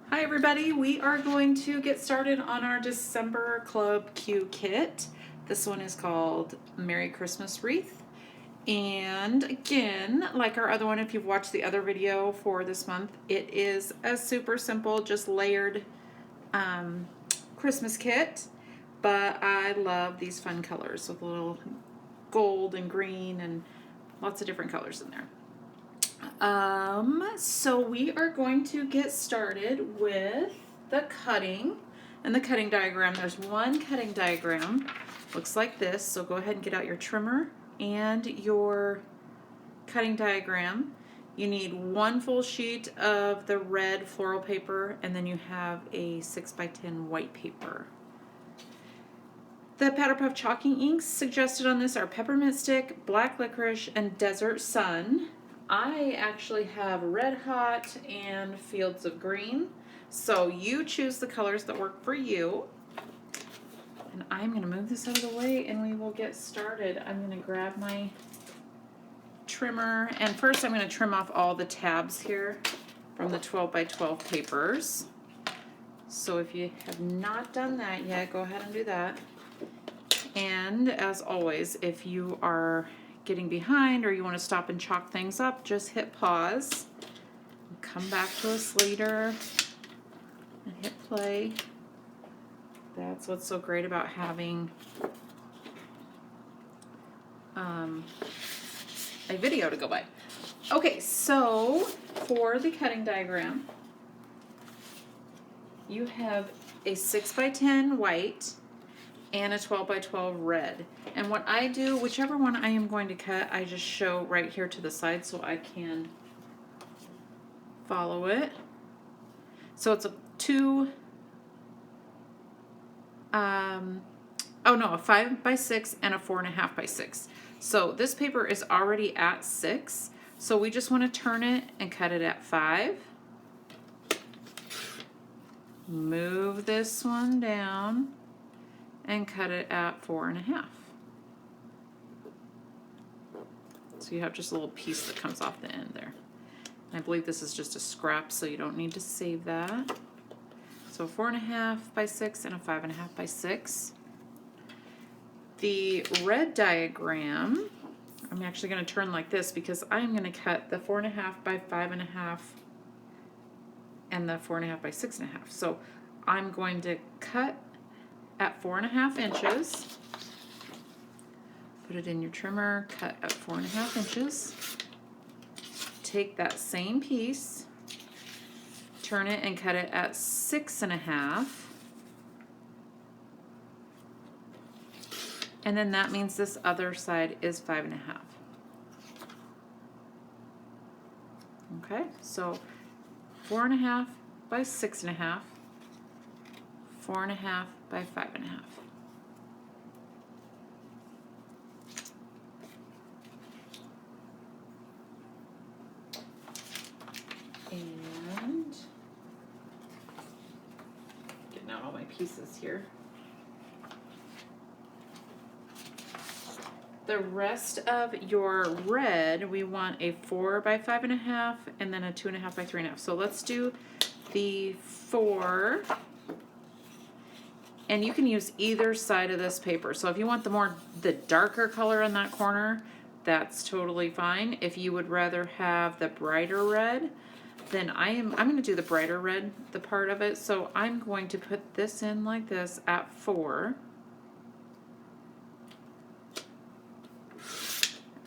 Hi everybody, we are going to get started on our December Club Q kit. This one is called Merry Christmas Wreath. And again, like our other one, if you've watched the other video for this month, it is a super simple, just layered Christmas kit. But I love these fun colors with a little gold and green and lots of different colors in there. So we are going to get started with the cutting and the cutting diagram. There's one cutting diagram, looks like this. So go ahead and get out your trimmer and your cutting diagram. You need one full sheet of the red floral paper, and then you have a 6x10 white paper. The Powder Puff chalking inks suggested on this are Peppermint Stick, Black Licorice, and Desert Sun. I actually have Red Hot and Fields of Green. So you choose the colors that work for you. And I'm going to move this out of the way and we will get started. I'm going to grab my trimmer. And first I'm going to trim off all the tabs here from the 12x12 papers. So if you have not done that yet, go ahead and do that. And as always, if you are getting behind or you want to stop and chalk things up, just hit pause, come back to us later and hit play. That's what's so great about having a video to go by. Okay, so for the cutting diagram, you have a 6x10 white and a 12x12 red. And what I do, whichever one I am going to cut, I just show right here to the side so I can follow it. So it's a a 5x6 and a 4.5x6. So this paper is already at 6, so we just want to turn it and cut it at 5. Move this one down and cut it at 4.5. So you have just a little piece that comes off the end there. And I believe this is just a scrap, so you don't need to save that. So 4.5x6 and a 5.5x6. The red diagram, I'm actually going to turn like this because I'm going to cut the 4.5x5.5 and the 4.5x6.5. So I'm going to cut at 4.5 inches. Put it in your trimmer, cut at 4.5 inches. Take that same piece, turn it and cut it at 6.5. And then that means this other side is 5.5. Okay, so 4.5 by 6.5, 4.5 by 5.5. And getting out all my pieces here. The rest of your red, we want a 4 by 5.5 and then a 2.5 by 3.5. So let's do the 4. And you can use either side of this paper. So if you want the darker color in that corner, that's totally fine. If you would rather have the brighter red, then I'm going to do the brighter red, the part of it. So I'm going to put this in like this at 4.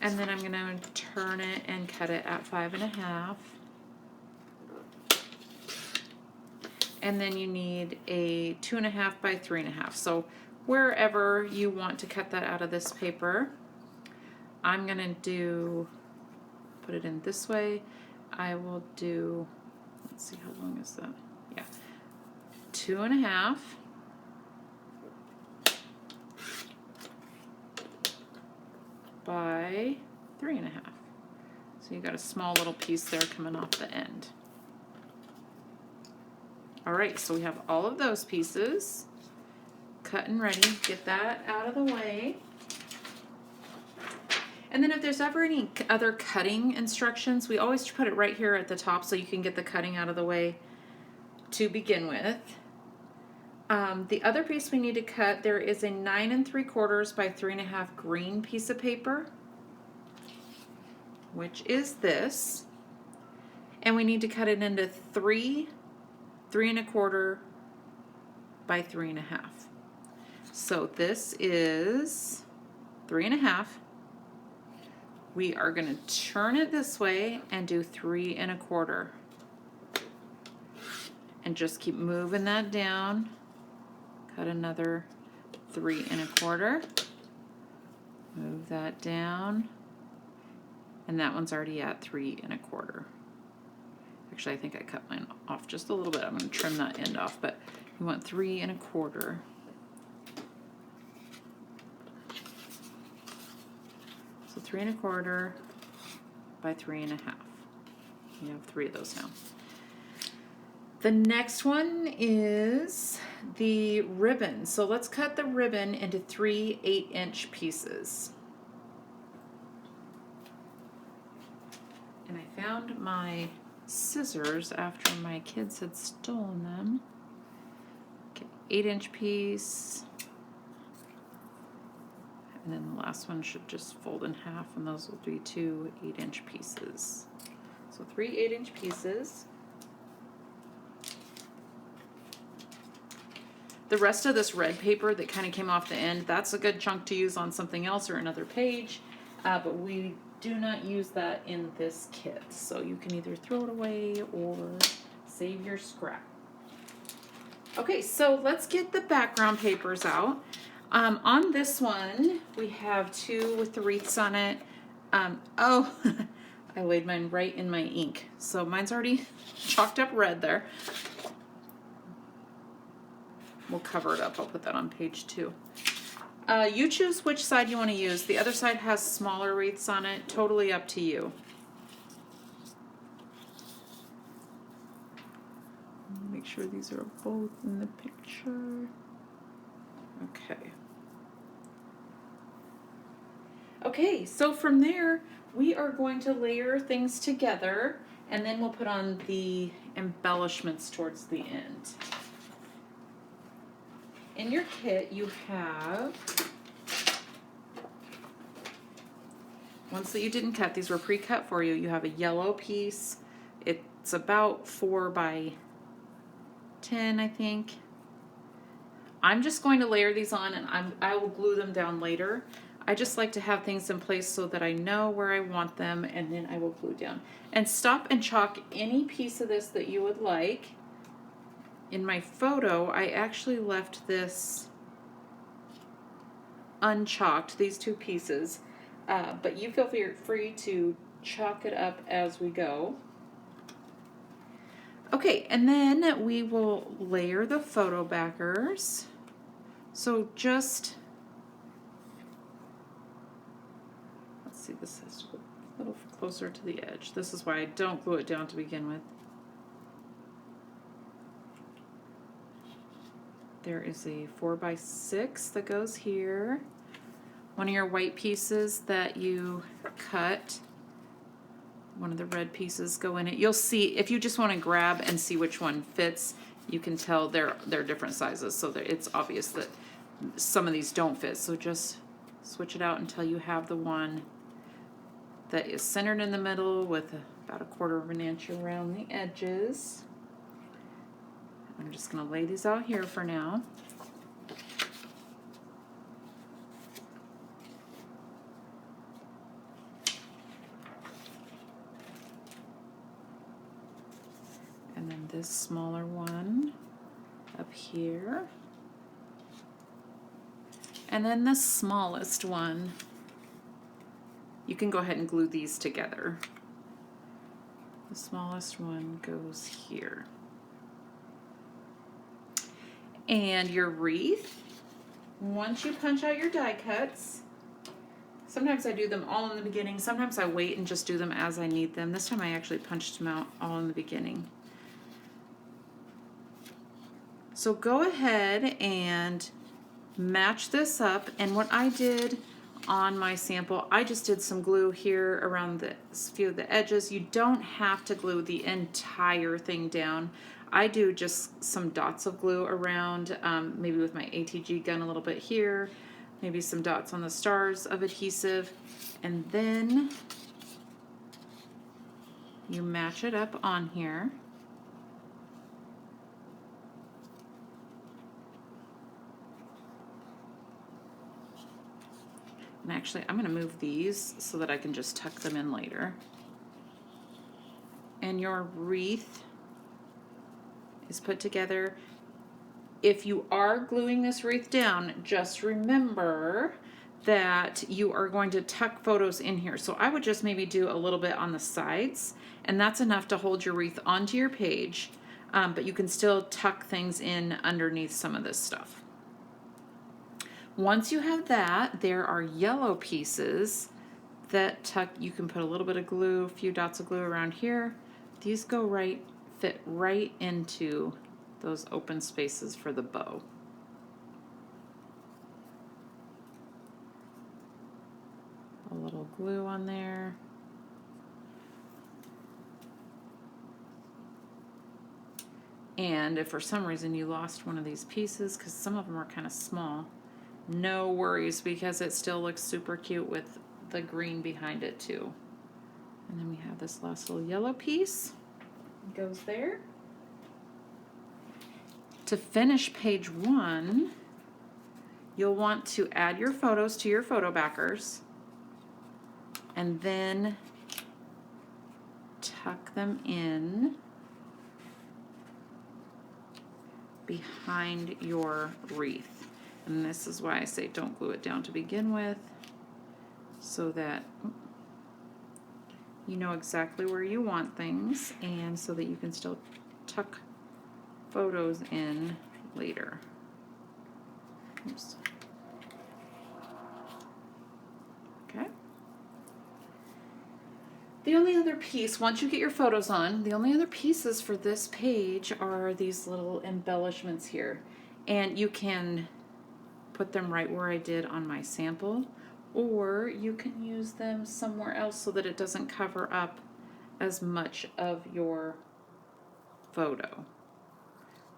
And then I'm going to turn it and cut it at 5.5. And then you need a 2.5 by 3.5. So wherever you want to cut that out of this paper, I'm going to put it in this way. I will do, let's see, how long is that? Yeah, 2.5. By 3.5. So you got a small little piece there coming off the end. All right, so we have all of those pieces cut and ready. Get that out of the way. And then if there's ever any other cutting instructions, we always put it right here at the top so you can get the cutting out of the way. to begin with. The other piece we need to cut, there is a 9 3/4 by 3.5 green piece of paper, which is this. And we need to cut it into 3 3.25 by 3.5. So this is 3.5. We are going to turn it this way and do 3 1/4. And just keep moving that down. Cut another 3 1/4. Move that down. And that one's already at 3 1/4. Actually, I think I cut mine off just a little bit. I'm going to trim that end off, but you want 3 1/4. So 3 1/4 by 3.5. You have 3 of those now. The next one is the ribbon. So let's cut the ribbon into 3 8-inch pieces. And I found my scissors after my kids had stolen them. Okay, 8-inch piece. And then the last one should just fold in half, and those will be 2 8-inch pieces. So 3 8-inch pieces. The rest of this red paper that kind of came off the end, that's a good chunk to use on something else or another page, but we do not use that in this kit. So you can either throw it away or save your scrap. Okay, so let's get the background papers out. On this one, we have 2 with the wreaths on it. Oh, I laid mine right in my ink. So mine's already chalked up red there. We'll cover it up. I'll put that on page 2. You choose which side you want to use. The other side has smaller wreaths on it. Totally up to you. Make sure these are both in the picture. Okay. Okay, so from there, we are going to layer things together, and then we'll put on the embellishments towards the end. In your kit, you have ones that you didn't cut. These were pre-cut for you. You have a yellow piece. It's about 4 by 10, I think. I'm just going to layer these on, and I will glue them down later. I just like to have things in place so that I know where I want them, and then I will glue down. And stop and chalk any piece of this that you would like. In my photo, I actually left this unchalked, these 2 pieces, but you feel free to chalk it up as we go. Okay, and then we will layer the photo backers. So just, let's see, this has to go a little closer to the edge. This is why I don't glue it down to begin with. There is a 4 by 6 that goes here. One of your white pieces that you cut, one of the red pieces go in it. You'll see, if you just want to grab and see which one fits, you can tell they're different sizes, so it's obvious that some of these don't fit. So just switch it out until you have the one that is centered in the middle with about 1/4 of an inch around the edges. I'm just going to lay these out here for now. And then this smaller one up here. And then the smallest one. You can go ahead and glue these together. The smallest one goes here. And your wreath, once you punch out your die cuts, sometimes I do them all in the beginning, sometimes I wait and just do them as I need them. This time I actually punched them out all in the beginning. So go ahead and match this up, and what I did on my sample. I just did some glue here around the few of the edges. You don't have to glue the entire thing down. I do just some dots of glue around, maybe with my ATG gun a little bit here, maybe some dots on the stars of adhesive, and then you match it up on here. And actually, I'm going to move these so that I can just tuck them in later. And your wreath is put together. If you are gluing this wreath down, just remember that you are going to tuck photos in here. So I would just maybe do a little bit on the sides, and that's enough to hold your wreath onto your page, but you can still tuck things in underneath some of this stuff. Once you have that, there are yellow pieces that tuck. You can put a little bit of glue, a few dots of glue around here. These go fit right into those open spaces for the bow. A little glue on there. And if for some reason you lost one of these pieces, because some of them are kind of small, no worries, because it still looks super cute with the green behind it too. And then we have this last little yellow piece. It goes there. To finish page 1, you'll want to add your photos to your photo backers and then tuck them in behind your wreath. And this is why I say don't glue it down to begin with, so that you know exactly where you want things, and so that you can still tuck photos in later. Oops. Okay. The only other piece, once you get your photos on, the only other pieces for this page are these little embellishments here. And you can put them right where I did on my sample, or you can use them somewhere else so that it doesn't cover up as much of your photo.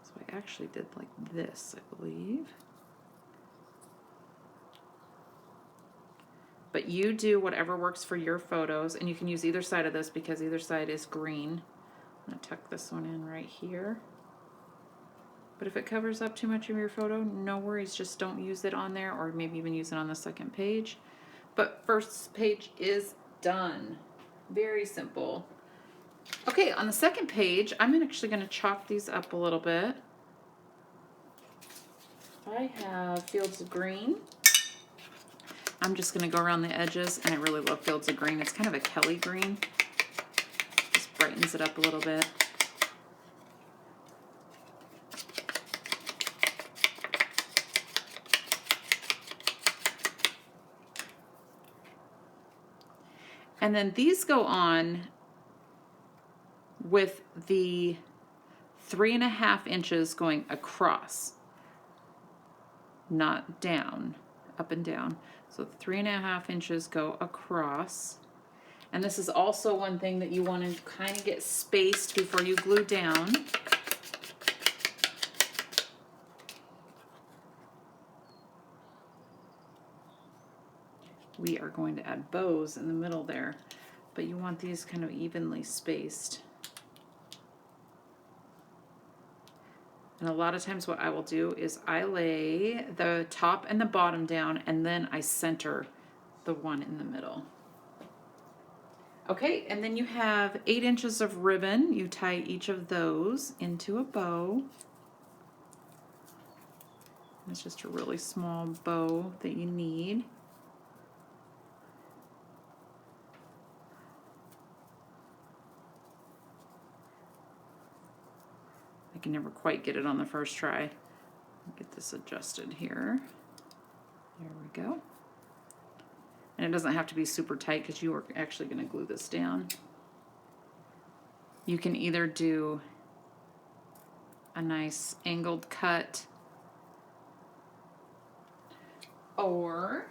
So I actually did like this, I believe. But you do whatever works for your photos, and you can use either side of this because either side is green. I'm going to tuck this one in right here. But if it covers up too much of your photo, no worries, just don't use it on there, or maybe even use it on the second page. But first page is done. Very simple. Okay, on the second page, I'm actually going to chalk these up a little bit. I have fields of green. I'm just going to go around the edges, and I really love fields of green. It's kind of a Kelly green. Just brightens it up a little bit. And then these go on with the 3.5 inches going across, not down, up and down. So 3.5 inches go across. And this is also one thing that you want to kind of get spaced before you glue down. We are going to add bows in the middle there, but you want these kind of evenly spaced. And a lot of times what I will do is I lay the top and the bottom down, and then I center the one in the middle. Okay, and then you have 8 inches of ribbon. You tie each of those into a bow. It's just a really small bow that you need. I can never quite get it on the first try. Get this adjusted here. There we go. And it doesn't have to be super tight because you are actually going to glue this down. You can either do a nice angled cut, or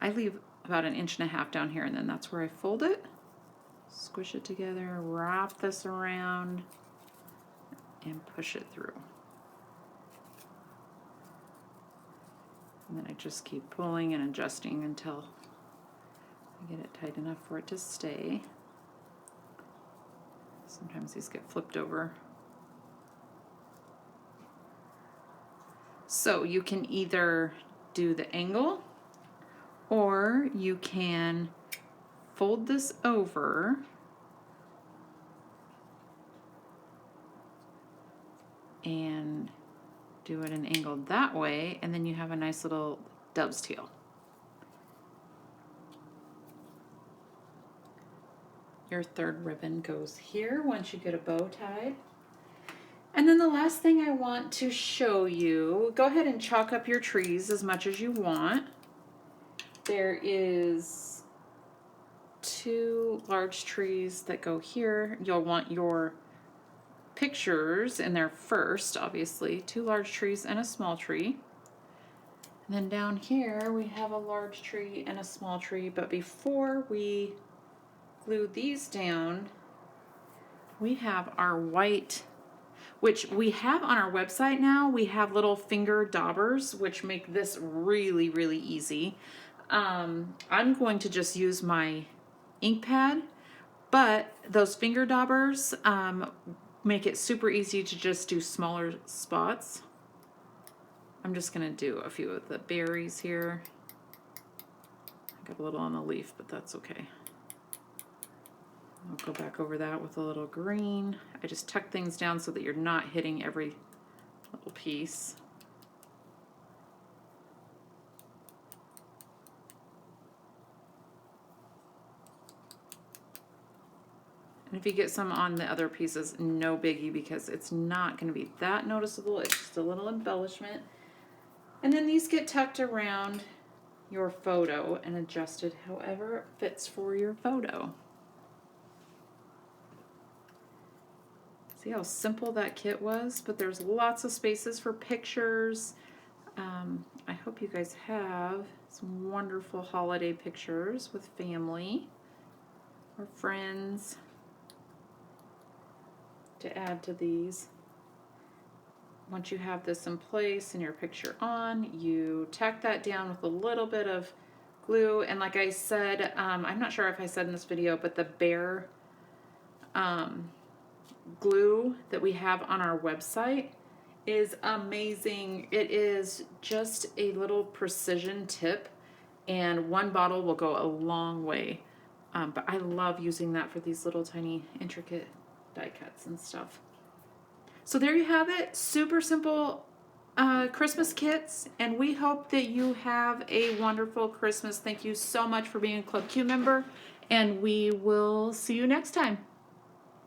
I leave about 1.5 inches down here, and then that's where I fold it. Squish it together, wrap this around, and push it through. And then I just keep pulling and adjusting until I get it tight enough for it to stay. Sometimes these get flipped over. So you can either do the angle, or you can fold this over and do it an angle that way, and then you have a nice little dove's tail. Your third ribbon goes here once you get a bow tied. And then the last thing I want to show you, go ahead and chalk up your trees as much as you want. There is 2 large trees that go here. You'll want your pictures in there first, obviously. 2 large trees and a small tree. And then down here we have a large tree and a small tree, but before we glue these down, we have our white, which we have on our website now. We have little finger daubers, which make this really, really easy. I'm going to just use my ink pad, but those finger daubers make it super easy to just do smaller spots. I'm just gonna do a few of the berries here. I got a little on the leaf, but that's okay. I'll go back over that with a little green. I just tuck things down so that you're not hitting every little piece. And if you get some on the other pieces, no biggie, because it's not going to be that noticeable. It's just a little embellishment. And then these get tucked around your photo and adjusted however it fits for your photo. See how simple that kit was? But there's lots of spaces for pictures. I hope you guys have some wonderful holiday pictures with family or friends to add to these. Once you have this in place and your picture on, you tack that down with a little bit of glue. And like I said, I'm not sure if I said in this video, but the Bear glue that we have on our website is amazing. It is just a little precision tip, and 1 bottle will go a long way. But I love using that for these little tiny intricate die cuts and stuff. So there you have it. Super simple Christmas kits, and we hope that you have a wonderful Christmas. Thank you so much for being a Club Q member, and we will see you next time.